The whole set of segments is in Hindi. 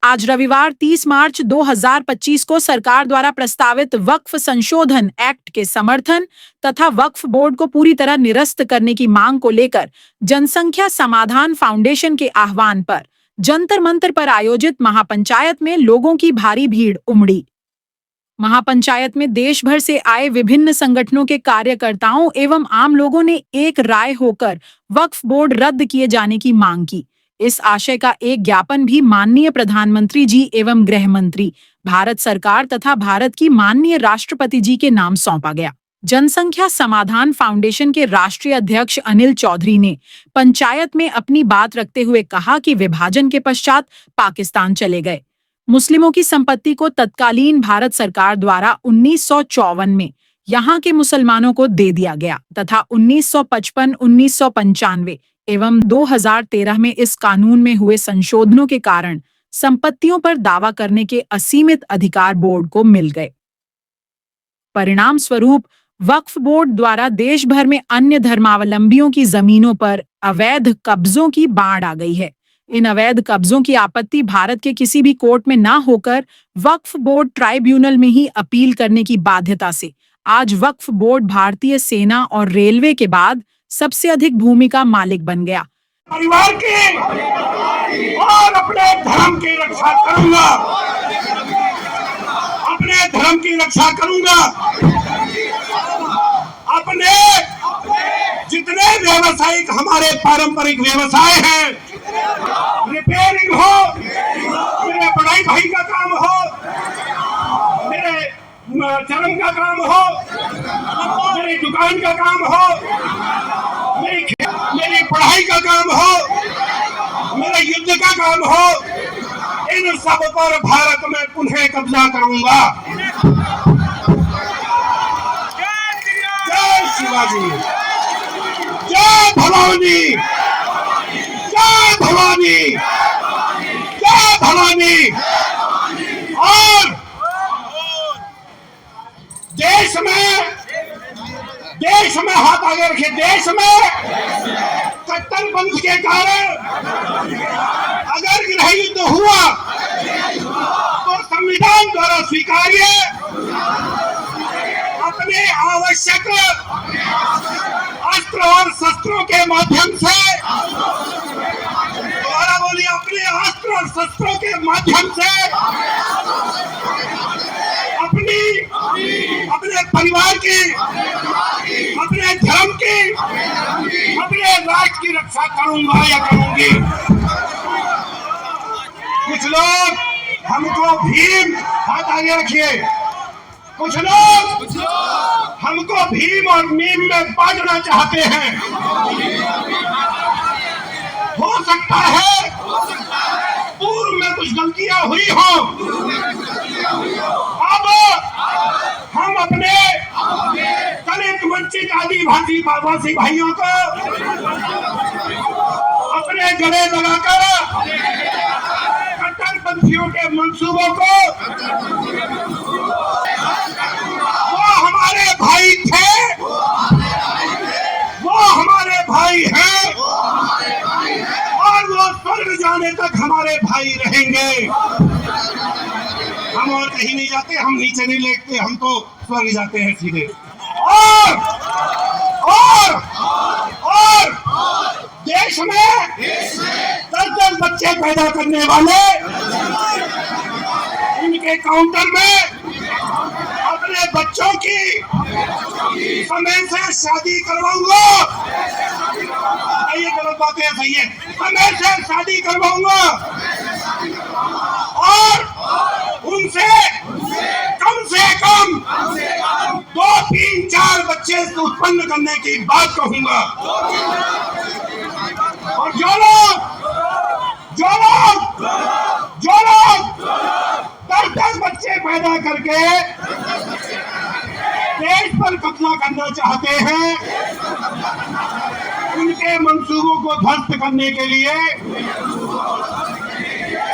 आज रविवार 30 मार्च 2025 को सरकार द्वारा प्रस्तावित वक्फ संशोधन एक्ट के समर्थन तथा वक्फ बोर्ड को पूरी तरह निरस्त करने की मांग को लेकर जनसंख्या समाधान फाउंडेशन के आह्वान पर जंतर मंतर पर आयोजित महापंचायत में लोगों की भारी भीड़ उमड़ी। महापंचायत में देश भर से आए विभिन्न संगठनों के कार्यकर्ताओं एवं आम लोगों ने एक राय होकर वक्फ बोर्ड रद्द किए जाने की मांग की। इस आशय का एक ज्ञापन भी माननीय प्रधानमंत्री जी एवं गृह मंत्री, भारत सरकार तथा भारत की माननीय राष्ट्रपति जी के नाम सौंपा गया। जनसंख्या समाधान फाउंडेशन के राष्ट्रीय अध्यक्ष अनिल चौधरी ने पंचायत में अपनी बात रखते हुए कहा कि विभाजन के पश्चात पाकिस्तान चले गए मुस्लिमों की संपत्ति को तत्कालीन भारत सरकार द्वारा 1954 में यहाँ के मुसलमानों को दे दिया गया तथा 1955, 1995 एवं 2013 में इस कानून में हुए संशोधनों के कारण संपत्तियों पर दावा करने के असीमित अधिकार बोर्ड को मिल गए। परिणाम स्वरूप वक्फ बोर्ड द्वारा देश भर में अन्य धर्मावलंबियों की जमीनों पर अवैध कब्जों की बाढ़ आ गई है। इन अवैध कब्जों की आपत्ति भारत के किसी भी कोर्ट में ना होकर वक्फ बोर्ड ट्राइब्यूनल में ही अपील करने की बाध्यता से आज वक्फ बोर्ड भारतीय सेना और रेलवे के बाद सबसे अधिक भूमि का मालिक बन गया। परिवार की और अपने धर्म की रक्षा करूंगा, अपने धर्म की रक्षा करूंगा। अपने जितने व्यवसायिक हमारे पारंपरिक व्यवसाय हैं, रिपेयरिंग हो, मेरे बड़ाई भाई का काम हो, मेरे चरम का काम हो, मेरी दुकान का काम हो, मेरी पढ़ाई का काम हो, मेरे युद्ध का काम हो, इन सब पर भारत में पुनः कब्जा करूंगा। जय शिवाजी, जय भवानी, जय भवानी, जय भवानी। और देश में हाथ आगे रखे, देश में कट्टरपंथ के कारण अगर गृह युद्ध हुआ तो संविधान द्वारा स्वीकार्य अपने आवश्यक अस्त्र और शस्त्रों के माध्यम से, दोबारा बोलिए, अपने अस्त्र और शस्त्रों के माध्यम से अपने परिवार की, अपने धर्म की, अपने राष्ट्र की रक्षा करूंगा या करूंगी। कुछ लोग हमको भीम, हाथ आगे रखिए, कुछ लोग हमको भीम और मीम में बांटना चाहते हैं। हो सकता है पूर्व में कुछ गलतियां हुई हो, अब हम अपने दलित, वंचित, आदिवासी भाइयों को अपने गले लगाकर कट्टरपंथियों के मंसूबों को, वो हमारे भाई थे, वो हमारे भाई हैं और वो स्वर्ग जाने तक हमारे भाई रहेंगे। हम और कहीं नहीं जाते, हम नीचे नहीं लेटते, हम तो स्वर्ग जाते हैं सीधे। और देश में 10-10 बच्चे पैदा करने वाले उनके काउंटर में अपने बच्चों की समय से शादी करवाऊंगा। ये गलत बातें हैं, सही है, समय से शादी करवाऊंगा और उनसे कम से कम 2, 3, 4 बच्चे उत्पन्न करने की बात कहूंगा। और जो लोग 10-10 बच्चे पैदा करके देश पर कब्जा करना चाहते हैं, उनके मंसूबों को ध्वस्त करने के लिए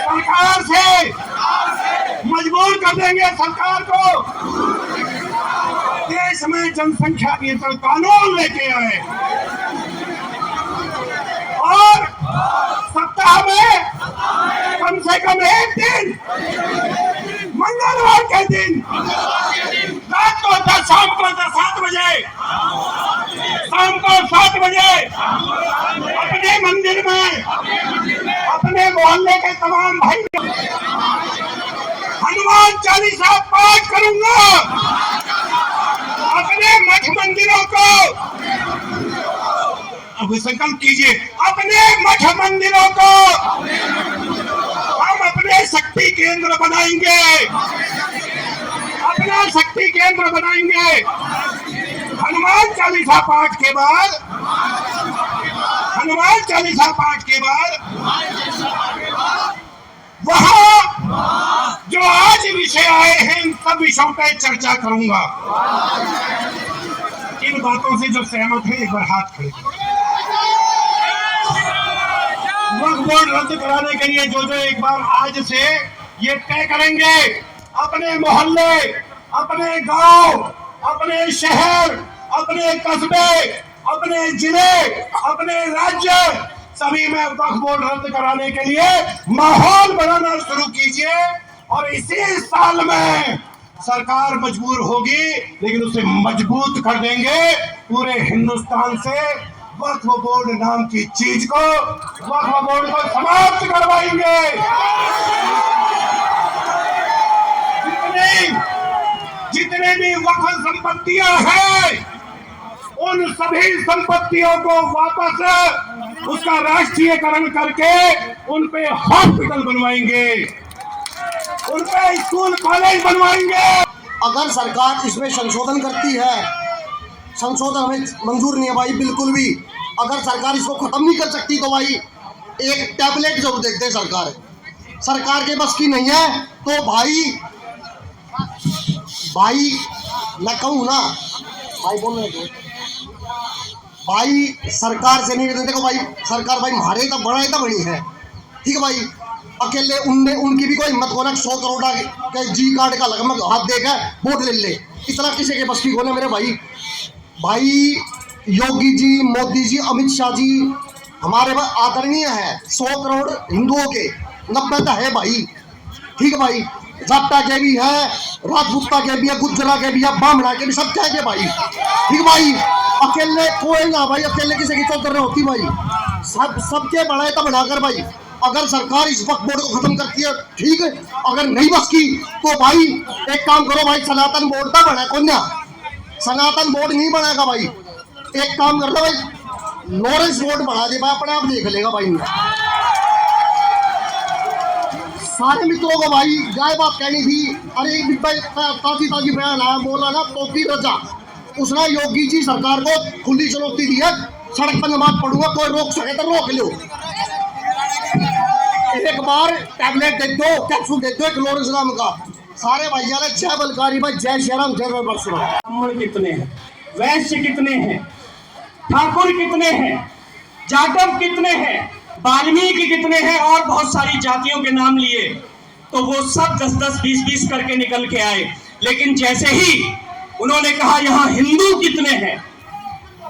सरकार से मजबूर कर देंगे सरकार को देश में जनसंख्या नियंत्रण कानून लेके आए और सप्ताह में कम से कम एक दिन, मंगलवार के दिन रात को शाम को 7 बजे, शाम को 7 बजे अपने मंदिर में अपने मोहल्ले के तमाम भाई हनुमान चालीसा पाठ करूंगा। अपने मठ मंदिरों को अब संकल्प कीजिए, अपने मठ मंदिरों को हम अपने शक्ति केंद्र बनाएंगे, अपना शक्ति केंद्र बनाएंगे। हनुमान चालीसा पाठ के बाद, हनुमान चालीसा पाठ के बाद वहां जो आज विषय आए हैं इन सब विषयों पर चर्चा करूंगा। इन बातों से जो सहमत है एक बार हाथ खड़े करें। वक्फ बोर्ड रद्द कराने के लिए जो एक बार आज से ये तय करेंगे, अपने मोहल्ले, अपने गांव, अपने शहर, अपने कस्बे, अपने जिले, अपने राज्य, सभी में वक्फ बोर्ड रद्द कराने के लिए माहौल बनाना शुरू कीजिए। और इसी साल में सरकार मजबूर होगी, लेकिन उसे मजबूत कर देंगे। पूरे हिंदुस्तान से वक्फ बोर्ड नाम की चीज को, वक्फ बोर्ड को समाप्त करवाएंगे। जितने भी वक्फ संपत्तियां हैं, उन सभी संपत्तियों को वापस उसका राष्ट्रीयकरण करके उन पे हॉस्पिटल बनवाएंगे, उन पे स्कूल कॉलेज बनवाएंगे। अगर सरकार इसमें संशोधन करती है, संशोधन हमें मंजूर नहीं है भाई, बिल्कुल भी। अगर सरकार इसको खत्म नहीं कर सकती तो भाई एक टैबलेट जरूर देखते सरकार। सरकार के बस की नहीं है तो भाई मैं कहूँ ना भाई, बोलने दो भाई, सरकार से नहीं देखो भाई, सरकार भाई हमारे तो बड़ा तो बड़ी है, ठीक है भाई। अकेले उनकी भी कोई हिम्मत को ना 100 करोड़ के जी कार्ड का लगभग हाथ देकर वोट ले ले, इतना किसी के बस की होना मेरे भाई। भाई योगी जी, मोदी जी, अमित शाह जी हमारे पास आदरणीय है। 100 करोड़ हिंदुओं के 90 तो है भाई, ठीक है भाई। जाट्टा के भी है, राजपूता के भी है, गुज्जरा के भी है, बामणा के भी, सब के भाई, ठीक भाई। अकेले कोई ना भाई, अकेले किसी की चौधर होती भाई, सबके बढ़ाए तो बढ़ाकर भाई। अगर सरकार इस वक्फ बोर्ड को खत्म करती है ठीक है, अगर नहीं बस की तो भाई एक काम करो भाई, सनातन बोर्ड का बना कौन, सनातन बोर्ड नहीं बनाएगा भाई। एक काम कर लो भाई, लॉरेंस बोर्ड बना दे भाई, अपने आप देख लेगा भाई। सारे मित्रों को भाई गाय बात कहनी थी। अरे भाई ताजी बयान आया, बोला ना तोकी रजा, उसने योगी जी सरकार को खुली चुनौती दी है, सड़क पर नमाज पढ़ूंगा, कोई रोक सके तो रोक लो। एक बार टैबलेट दे दो, कैप्सूल दे दो, एक लोरेंस नाम का। सारे भैया ने जय बलकारी भाई, जय श्री राम, जय परशुराम। ब्राह्मण कितने हैं, वैश्य कितने हैं, ठाकुर कितने हैं, जाटव कितने हैं, वाल्मीकि कितने हैं, और बहुत सारी जातियों के नाम लिए, तो वो सब 10-10, 20-20 करके निकल के आए। लेकिन जैसे ही उन्होंने कहा यहाँ हिंदू कितने हैं,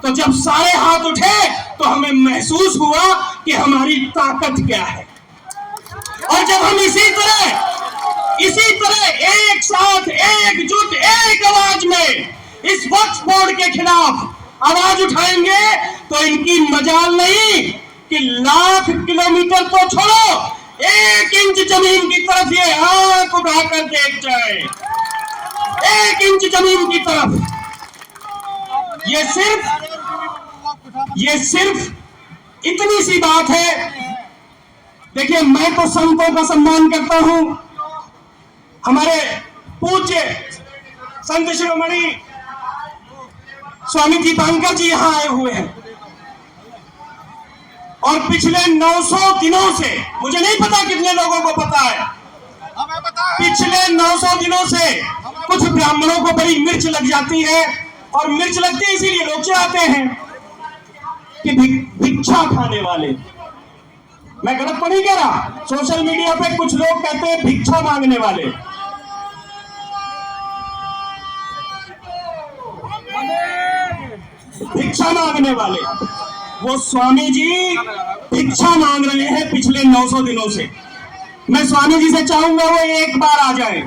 तो जब सारे हाथ उठे तो हमें महसूस हुआ कि हमारी ताकत क्या है। और जब हम इसी तरह एक साथ, एकजुट, एक आवाज में इस वक्फ बोर्ड के खिलाफ आवाज उठाएंगे तो इनकी मजाल नहीं कि लाख किलोमीटर तो छोड़ो, 1 इंच जमीन की तरफ ये आंख उठाकर देख जाए, 1 इंच जमीन की तरफ। ये सिर्फ इतनी सी बात है। देखिए, मैं तो संतों का सम्मान करता हूं। हमारे पूज्य संत शिरोमणि स्वामी दीपांकर जी यहां आए हुए हैं, और पिछले 900 दिनों से, मुझे नहीं पता कितने लोगों को पता है, पिछले 900 दिनों से कुछ ब्राह्मणों को बड़ी मिर्च लग जाती है, और मिर्च लगती है इसीलिए लोग चाहते हैं कि भिक्षा खाने वाले, मैं गलत तो नहीं कह रहा, सोशल मीडिया पे कुछ लोग कहते हैं भिक्षा मांगने वाले, भिक्षा मांगने वाले, वो स्वामी जी भिक्षा मांग रहे हैं पिछले 900 दिनों से। मैं स्वामी जी से चाहूंगा वो एक बार आ जाए।